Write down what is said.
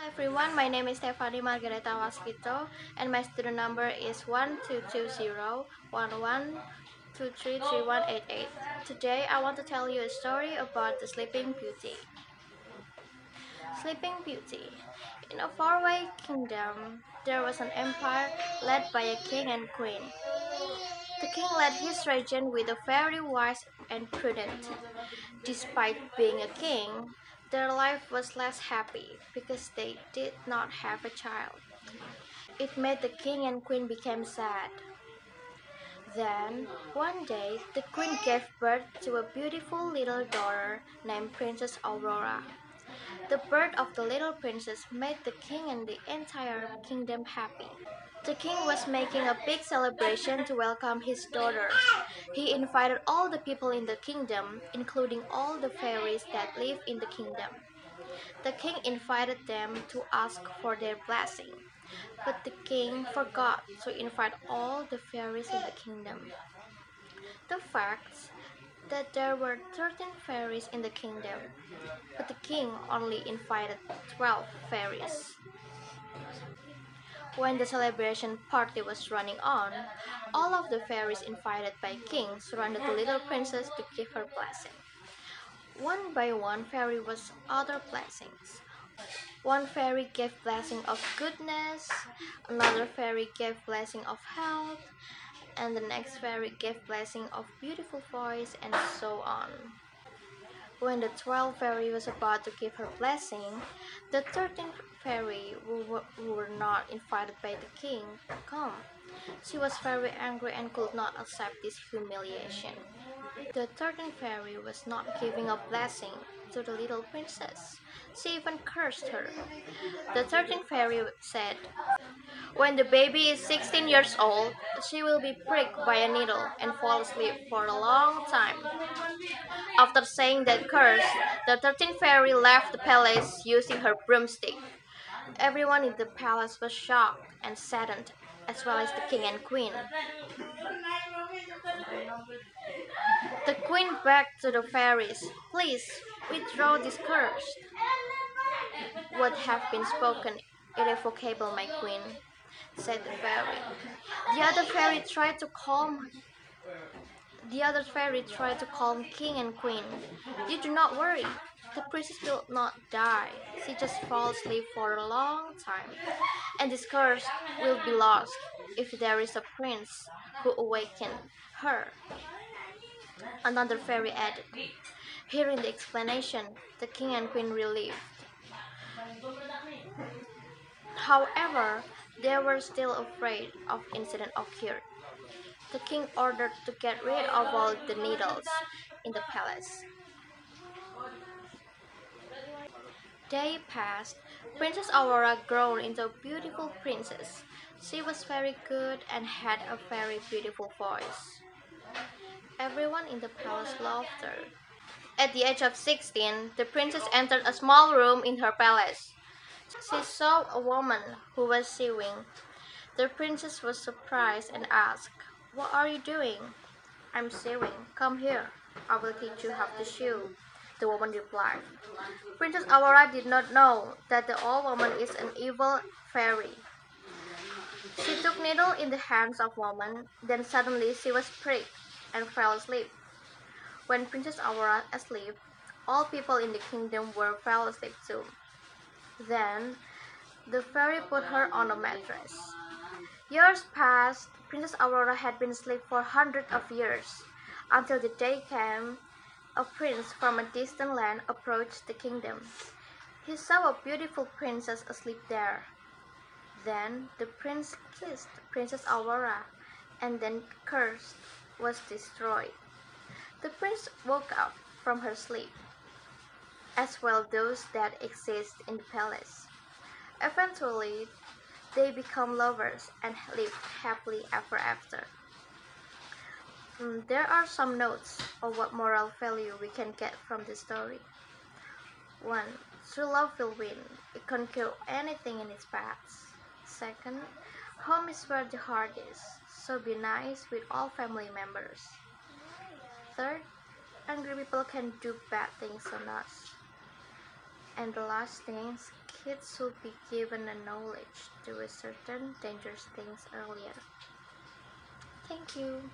Everyone, my name is Stephanie Margareta Waskito and my student number is 122011233188. Today I want to tell you a story about the Sleeping Beauty. Sleeping Beauty. In a faraway kingdom, there was an empire led by a king and queen. The king led his region with a very wise and prudent. Despite being a king, their life was less happy because they did not have a child. It made the king and queen become sad. Then, one day, the queen gave birth to a beautiful little daughter named Princess Aurora. The birth of the little princess made the king and the entire kingdom happy. The king was making a big celebration to welcome his daughter. He invited all the people in the kingdom, including all the fairies that live in the kingdom. The king invited them to ask for their blessing, but the king forgot to invite all the fairies in the kingdom. The fact that there were 13 fairies in the kingdom, but the king only invited 12 fairies. When the celebration party was running on, all of the fairies invited by king surrounded the little princess to give her blessing. One by one, fairy was other blessings. One fairy gave blessing of goodness, another fairy gave blessing of health, and the next fairy gave blessing of beautiful voice, and so on. When the 12th fairy was about to give her blessing, the 13th fairy, who were not invited by the king, come. She was very angry and could not accept this humiliation. The 13th fairy was not giving a blessing to the little princess. She even cursed her. The 13th fairy said, "When the baby is 16 years old, she will be pricked by a needle and fall asleep for a long time." After saying that curse, the 13th fairy left the palace using her broomstick. Everyone in the palace was shocked and saddened, as well as the king and queen. The queen begged to the fairies, "Please, withdraw this curse." "What have been spoken irrevocable, my queen," said the fairy. The other fairy tried to calm king and queen. "You do not worry. The princess will not die. She just falls asleep for a long time, and this curse will be lost if there is a prince who awakens her." Another fairy added. Hearing the explanation, the king and queen relieved. However, they were still afraid of incident occurred. The king ordered to get rid of all the needles in the palace. Day passed. Princess Aurora grew into a beautiful princess. She was very good and had a very beautiful voice. Everyone in the palace loved her. At the age of 16, the princess entered a small room in her palace. She saw a woman who was sewing. The princess was surprised and asked, "What are you doing?" "I'm sewing. Come here. I will teach you how to sew," the woman replied. Princess Aurora did not know that the old woman is an evil fairy. She took needle in the hands of woman, then suddenly she was pricked and fell asleep. When Princess Aurora was asleep, all people in the kingdom fell asleep too. Then the fairy put her on a mattress. Years passed. Princess Aurora had been asleep for hundreds of years, until the day came. A prince from a distant land approached the kingdom. He saw a beautiful princess asleep there. Then the prince kissed Princess Aurora, and then the curse was destroyed. The prince woke up from her sleep, as well those that exist in the palace. Eventually, they become lovers and live happily ever after. There are some notes of what moral value we can get from this story. 1. True love will win. It can cure anything in its path. 2. Home is where the heart is, so be nice with all family members. 3. Angry people can do bad things on us. And the last thing, kids should be given the knowledge to do certain dangerous things earlier. Thank you.